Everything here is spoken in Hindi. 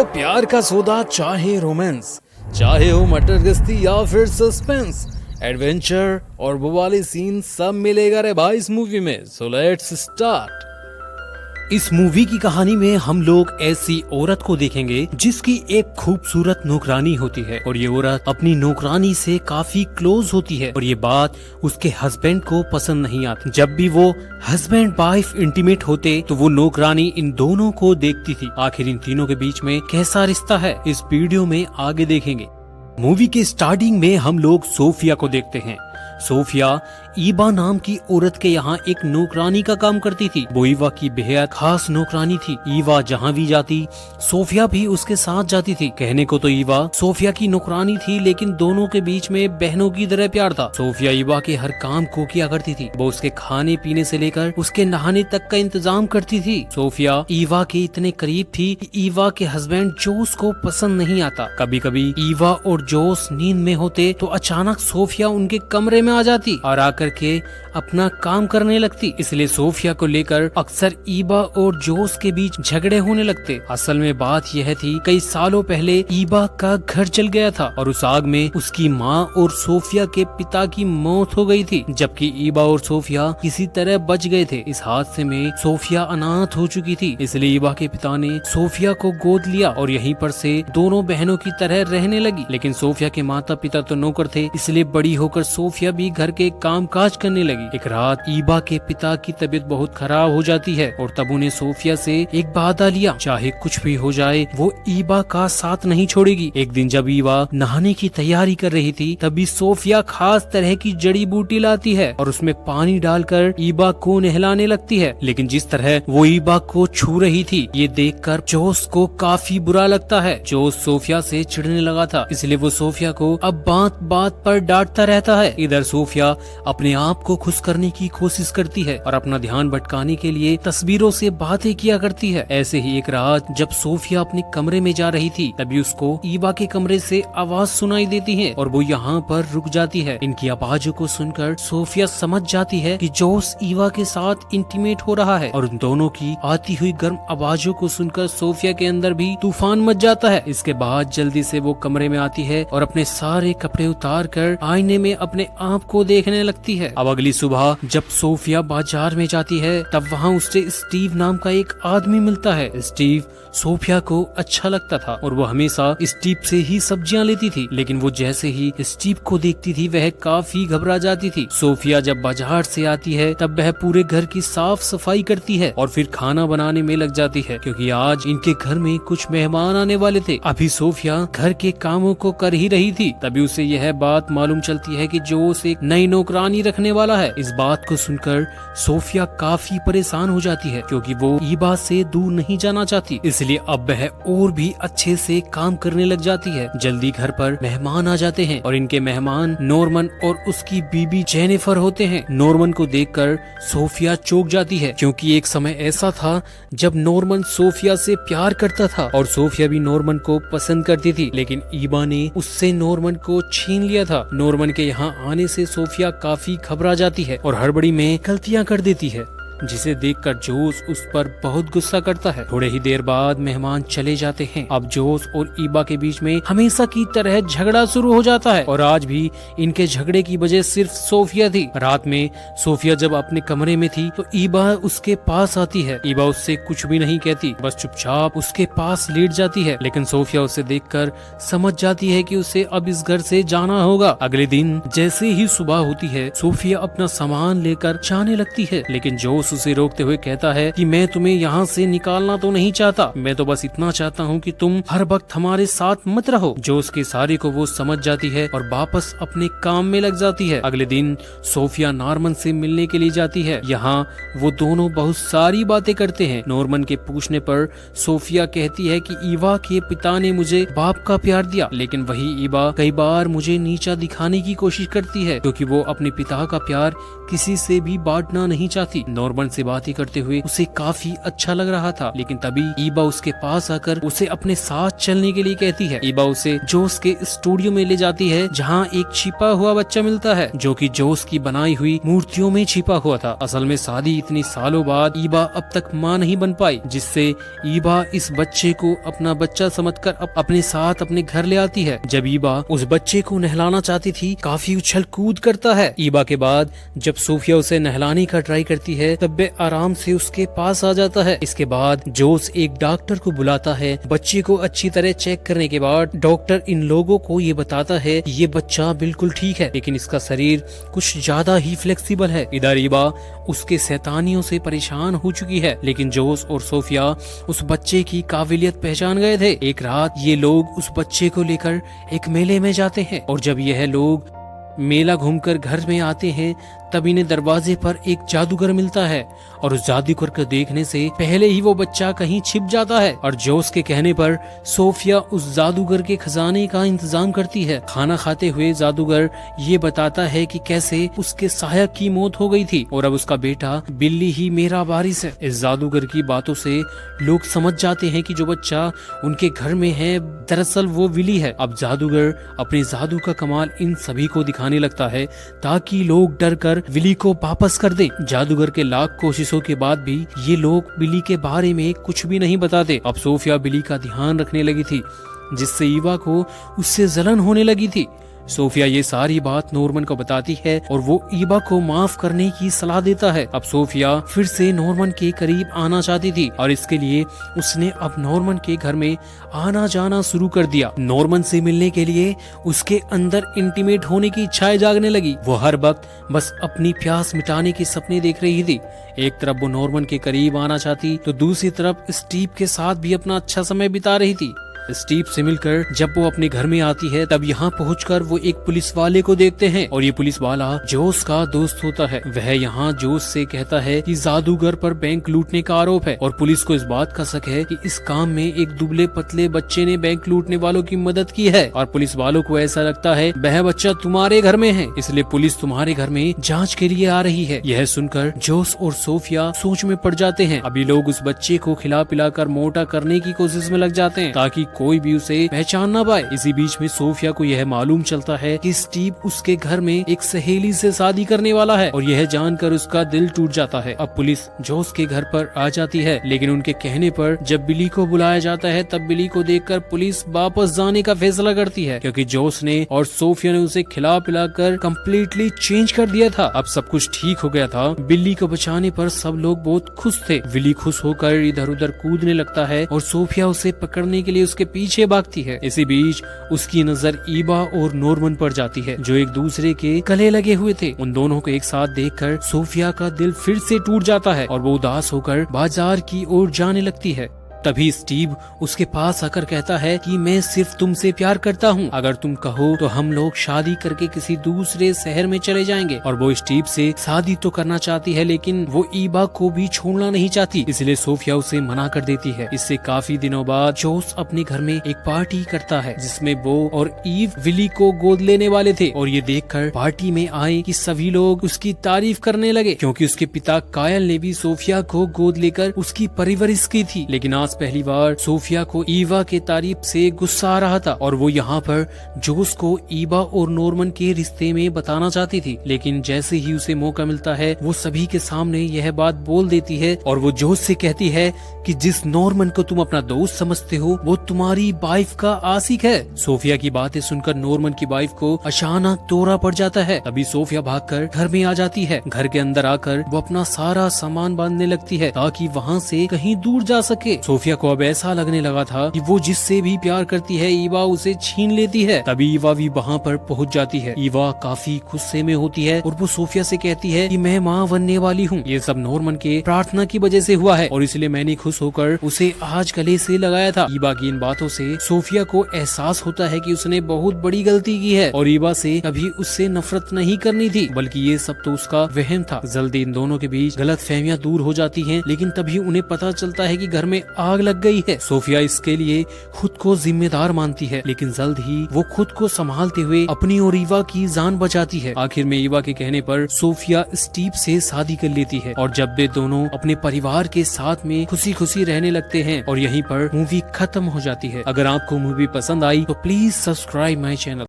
प्यार का सौदा, चाहे रोमांस, चाहे हो मटर गश्ती या फिर सस्पेंस, एडवेंचर और वो वाले सीन सब मिलेगा रे भाई इस मूवी में। So let's start. इस मूवी की कहानी में हम लोग ऐसी औरत को देखेंगे जिसकी एक खूबसूरत नौकरानी होती है और ये औरत अपनी नौकरानी से काफी क्लोज होती है और ये बात उसके हस्बैंड को पसंद नहीं आती। जब भी वो हस्बैंड वाइफ इंटीमेट होते तो वो नौकरानी इन दोनों को देखती थी। आखिर इन तीनों के बीच में कैसा रिश्ता है इस वीडियो में आगे देखेंगे। मूवी के स्टार्टिंग में हम लोग सोफिया को देखते हैं। सोफिया ईबा नाम की औरत के यहाँ एक नौकरानी का काम करती थी। वो ईवा की बेहद खास नौकरानी थी। ईवा जहाँ भी जाती सोफिया भी उसके साथ जाती थी। कहने को तो ईवा सोफिया की नौकरानी थी, लेकिन दोनों के बीच में बहनों की तरह प्यार था। सोफिया ईवा के हर काम को किया करती थी। वो उसके खाने पीने से लेकर उसके नहाने तक का इंतजाम करती थी। सोफिया ईवा के इतने करीब थी कि ईवा के हस्बैंड जोस को पसंद नहीं आता। कभी कभी ईवा और जोस नींद में होते तो अचानक सोफिया उनके कमरे में आ जाती और आकर के अपना काम करने लगती। इसलिए सोफिया को लेकर अक्सर ईबा और जोस के बीच झगड़े होने लगते। असल में बात यह थी, कई सालों पहले ईबा का घर जल गया था और उस आग में उसकी माँ और सोफिया के पिता की मौत हो गई थी, जबकि ईबा और सोफिया किसी तरह बच गए थे। इस हादसे में सोफिया अनाथ हो चुकी थी, इसलिए ईबा के पिता ने सोफिया को गोद लिया और यहीं पर से दोनों बहनों की तरह रहने लगी। लेकिन सोफिया के माता पिता तो नौकर थे, इसलिए बड़ी होकर सोफिया भी घर के काम काज करने लगी। एक रात ईबा के पिता की तबीयत बहुत खराब हो जाती है और तब उन्हें सोफिया से एक वादा लिया, चाहे कुछ भी हो जाए वो ईबा का साथ नहीं छोड़ेगी। एक दिन जब ईबा नहाने की तैयारी कर रही थी, तभी सोफिया खास तरह की जड़ी बूटी लाती है और उसमें पानी डालकर ईबा को नहलाने लगती है। लेकिन जिस तरह वो ईबा को छू रही थी, ये देखकर जोस को काफी बुरा लगता है। जोस सोफिया से चिढ़ने लगा था, इसलिए वो सोफिया को अब बात बात पर डांटता रहता है। इधर सोफिया अपने आप को खुश करने की कोशिश करती है और अपना ध्यान भटकाने के लिए तस्वीरों से बातें किया करती है। ऐसे ही एक रात जब सोफिया अपने कमरे में जा रही थी, तभी उसको ईबा के कमरे से आवाज सुनाई देती है और वो यहाँ पर रुक जाती है। इनकी आवाजों को सुनकर सोफिया समझ जाती है कि जोस ईबा के साथ इंटीमेट हो रहा है और उन दोनों की आती हुई गर्म आवाजों को सुनकर सोफिया के अंदर भी तूफान मच जाता है। इसके बाद जल्दी से वो कमरे में आती है और अपने सारे कपड़े उतार कर आईने में अपने आप को देखने लगती है। अब अगली सुबह जब सोफिया बाजार में जाती है, तब वहाँ उससे स्टीव नाम का एक आदमी मिलता है। स्टीव सोफिया को अच्छा लगता था और वो हमेशा स्टीव से ही सब्जियां लेती थी, लेकिन वो जैसे ही स्टीव को देखती थी वह काफी घबरा जाती थी। सोफिया जब बाजार से आती है, तब वह पूरे घर की साफ सफाई करती है और फिर खाना बनाने में लग जाती है, क्योंकि आज इनके घर में कुछ मेहमान आने वाले थे। अभी सोफिया घर के कामों को कर ही रही थी, तभी उसे यह बात मालूम चलती है कि जोस एक नई नौकरानी रखने वाला है। इस बात को सुनकर सोफिया काफी परेशान हो जाती है, क्योंकि वो ईबा से दूर नहीं जाना चाहती, इसलिए अब वह और भी अच्छे से काम करने लग जाती है। जल्दी घर पर मेहमान आ जाते हैं और इनके मेहमान नॉर्मन और उसकी बीबी जेनिफर होते हैं। नॉर्मन को देखकर सोफिया चौंक जाती है, क्योंकि एक समय ऐसा था जब नॉर्मन सोफिया से प्यार करता था और सोफिया भी नॉर्मन को पसंद करती थी, लेकिन ईबा ने उससे नॉर्मन को छीन लिया था। नॉर्मन के यहाँ आने से सोफिया काफी घबरा जाती है और हड़बड़ी में गलतियां कर देती है, जिसे देखकर जोस उस पर बहुत गुस्सा करता है। थोड़े ही देर बाद मेहमान चले जाते हैं। अब जोस और ईबा के बीच में हमेशा की तरह झगड़ा शुरू हो जाता है और आज भी इनके झगड़े की वजह सिर्फ सोफिया थी। रात में सोफिया जब अपने कमरे में थी तो ईबा उसके पास आती है। ईबा उससे कुछ भी नहीं कहती, बस चुपचाप उसके पास लेट जाती है, लेकिन सोफिया उसे देखकर समझ जाती है कि उसे अब इस घर से जाना होगा। अगले दिन जैसे ही सुबह होती है, सोफिया अपना सामान लेकर जाने लगती है, लेकिन जोस उसे रोकते हुए कहता है कि मैं तुम्हें यहाँ से निकालना तो नहीं चाहता, मैं तो बस इतना चाहता हूँ कि तुम हर वक्त हमारे साथ मत रहो। जो उसके सारे को वो समझ जाती है और वापस अपने काम में लग जाती है। अगले दिन सोफिया नॉर्मन से मिलने के लिए जाती है। यहाँ वो दोनों बहुत सारी बातें करते हैं। नॉर्मन के पूछने पर सोफिया कहती है कि ईवा के पिता ने मुझे बाप का प्यार दिया, लेकिन वही ईवा कई बार मुझे नीचा दिखाने की कोशिश करती है, क्योंकि वो अपने पिता का प्यार किसी से भी बांटना नहीं चाहती। नॉर्मन नॉर्मन से बातें करते हुए उसे काफी अच्छा लग रहा था, लेकिन तभी ईबा उसके पास आकर उसे अपने साथ चलने के लिए कहती है। ईबा उसे जोस के स्टूडियो में ले जाती है जहाँ एक छिपा हुआ बच्चा मिलता है जो कि जोस की बनाई हुई मूर्तियों में छिपा हुआ था। असल में शादी इतनी सालों बाद ईबा अब तक माँ नहीं बन पाई, जिससे ईबा इस बच्चे को अपना बच्चा समझकर अपने साथ अपने घर ले आती है। जब ईबा उस बच्चे को नहलाना चाहती थी, काफी उछल कूद करता है। ईबा के बाद जब सोफिया उसे नहलाने का ट्राई करती है तब वे आराम से उसके पास आ जाता है। इसके बाद जोस एक डॉक्टर को बुलाता है। बच्चे को अच्छी तरह चेक करने के बाद डॉक्टर इन लोगों को ये बताता है कि ये बच्चा बिल्कुल ठीक है, लेकिन इसका शरीर कुछ ज्यादा ही फ्लेक्सिबल है। इधर ईबा उसके शैतानियों से परेशान हो चुकी है, लेकिन जोस और सोफिया उस बच्चे की काबिलियत पहचान गए थे। एक रात ये लोग उस बच्चे को लेकर एक मेले में जाते हैं और जब यह लोग मेला घूमकर घर में आते हैं तब इन्हें दरवाजे पर एक जादूगर मिलता है और उस जादूगर को देखने से पहले ही वो बच्चा कहीं छिप जाता है और जोस के कहने पर सोफिया उस जादूगर के खजाने का इंतजाम करती है। खाना खाते हुए जादूगर ये बताता है कि कैसे उसके सहायक की मौत हो गई थी और अब उसका बेटा बिल्ली ही मेरा वारिस है। इस जादूगर की बातों से लोग समझ जाते हैं कि जो बच्चा उनके घर में है दरअसल वो विली है। अब जादूगर अपने जादू का कमाल इन सभी को दिखाने लगता है ताकि लोग डर कर विली को वापस कर दे। जादूगर के लाख कोशिशों के बाद भी ये लोग बिली के बारे में कुछ भी नहीं बताते। अब सोफिया बिली का ध्यान रखने लगी थी, जिससे ईवा को उससे जलन होने लगी थी। सोफिया ये सारी बात नॉर्मन को बताती है और वो ईबा को माफ करने की सलाह देता है। अब सोफिया फिर से नॉर्मन के करीब आना चाहती थी और इसके लिए उसने अब नॉर्मन के घर में आना जाना शुरू कर दिया। नॉर्मन से मिलने के लिए उसके अंदर इंटीमेट होने की इच्छाएं जागने लगी। वो हर वक्त बस अपनी प्यास मिटाने के सपने देख रही थी। एक तरफ वो नॉर्मन के करीब आना चाहती तो दूसरी तरफ स्टीव के साथ भी अपना अच्छा समय बिता रही थी। स्टीव से मिलकर जब वो अपने घर में आती है तब यहाँ पहुंचकर वो एक पुलिस वाले को देखते हैं और ये पुलिस वाला जोस का दोस्त होता है। वह यहाँ जोस से कहता है कि जादूगर पर बैंक लूटने का आरोप है और पुलिस को इस बात का शक है कि इस काम में एक दुबले पतले बच्चे ने बैंक लूटने वालों की मदद की है और पुलिस वालों को ऐसा लगता है वह बच्चा तुम्हारे घर में है, इसलिए पुलिस तुम्हारे घर में जाँच के लिए आ रही है। यह सुनकर जोस और सोफिया सोच में पड़ जाते हैं। अभी लोग उस बच्चे को खिला पिला कर मोटा करने की कोशिश में लग जाते हैं ताकि कोई भी उसे पहचान ना पाए। इसी बीच में सोफिया को यह मालूम चलता है कि स्टीव उसके घर में एक सहेली से शादी करने वाला है और यह जानकर उसका दिल टूट जाता है। अब पुलिस जोस के घर पर आ जाती है, लेकिन उनके कहने पर जब बिली को बुलाया जाता है तब बिली को देखकर पुलिस वापस जाने का फैसला करती है, क्योंकि जोस ने और सोफिया ने उसे खिला पिला कर कम्प्लीटली चेंज कर दिया था। अब सब कुछ ठीक हो गया था। बिल्ली को बचाने पर सब लोग बहुत खुश थे। बिली खुश होकर इधर उधर कूदने लगता है और सोफिया उसे पकड़ने के लिए उसके पीछे भागती है। इसी बीच उसकी नजर ईबा और नॉर्मन पर जाती है जो एक दूसरे के गले लगे हुए थे। उन दोनों को एक साथ देखकर सोफिया का दिल फिर से टूट जाता है और वो उदास होकर बाजार की ओर जाने लगती है। तभी स्टीव उसके पास आकर कहता है कि मैं सिर्फ तुमसे प्यार करता हूँ, अगर तुम कहो तो हम लोग शादी करके किसी दूसरे शहर में चले जाएंगे। और वो स्टीव से शादी तो करना चाहती है लेकिन वो ईबा को भी छोड़ना नहीं चाहती, इसलिए सोफिया उसे मना कर देती है। इससे काफी दिनों बाद जोस अपने घर में एक पार्टी करता है जिसमें वो और ईव विली को गोद लेने वाले थे और ये देखकर पार्टी में आए कि सभी लोग उसकी तारीफ करने लगे, क्योंकि उसके पिता कायल ने भी सोफिया को गोद लेकर उसकी परवरिश की थी। लेकिन आज पहली बार सोफिया को ईवा के तारीफ से गुस्सा आ रहा था और वो यहाँ पर जोस को ईवा और नॉर्मन के रिश्ते में बताना चाहती थी, लेकिन जैसे ही उसे मौका मिलता है वो सभी के सामने यह बात बोल देती है और वो जोस से कहती है कि जिस नॉर्मन को तुम अपना दोस्त समझते हो वो तुम्हारी वाइफ का आशिक है। सोफिया की बातें सुनकर नॉर्मन की वाइफ को अचानक दौरा पड़ जाता है। तभी सोफिया भागकर घर में आ जाती है। घर के अंदर आकर वो अपना सारा सामान बांधने लगती है ताकि वहाँ से कहीं दूर जा सके। सोफिया को अब ऐसा लगने लगा था कि वो जिससे भी प्यार करती है ईवा उसे छीन लेती है। तभी ईवा भी वहाँ पर पहुँच जाती है। ईवा काफी गुस्से में होती है और वो सोफिया से कहती है कि मैं माँ बनने वाली हूँ। ये सब नॉर्मन के प्रार्थना की वजह से हुआ है और इसलिए मैंने खुश होकर उसे आज गले से लगाया था। ईवा की इन बातों से सोफिया को एहसास होता है कि उसने बहुत बड़ी गलती की है और ईवा से कभी उससे नफरत नहीं करनी थी, बल्कि ये सब तो उसका वहम था। जल्दी इन दोनों के बीच गलतफहमियां दूर हो जाती हैं, लेकिन तभी उन्हें पता चलता है कि घर में आग आग लग गई है। सोफिया इसके लिए खुद को जिम्मेदार मानती है, लेकिन जल्द ही वो खुद को संभालते हुए अपनी और ईवा की जान बचाती है। आखिर में ईवा के कहने पर सोफिया स्टीव से शादी कर लेती है और जब वे दोनों अपने परिवार के साथ में खुशी खुशी रहने लगते हैं और यहीं पर मूवी खत्म हो जाती है। अगर आपको मूवी पसंद आई तो प्लीज सब्सक्राइब माई चैनल।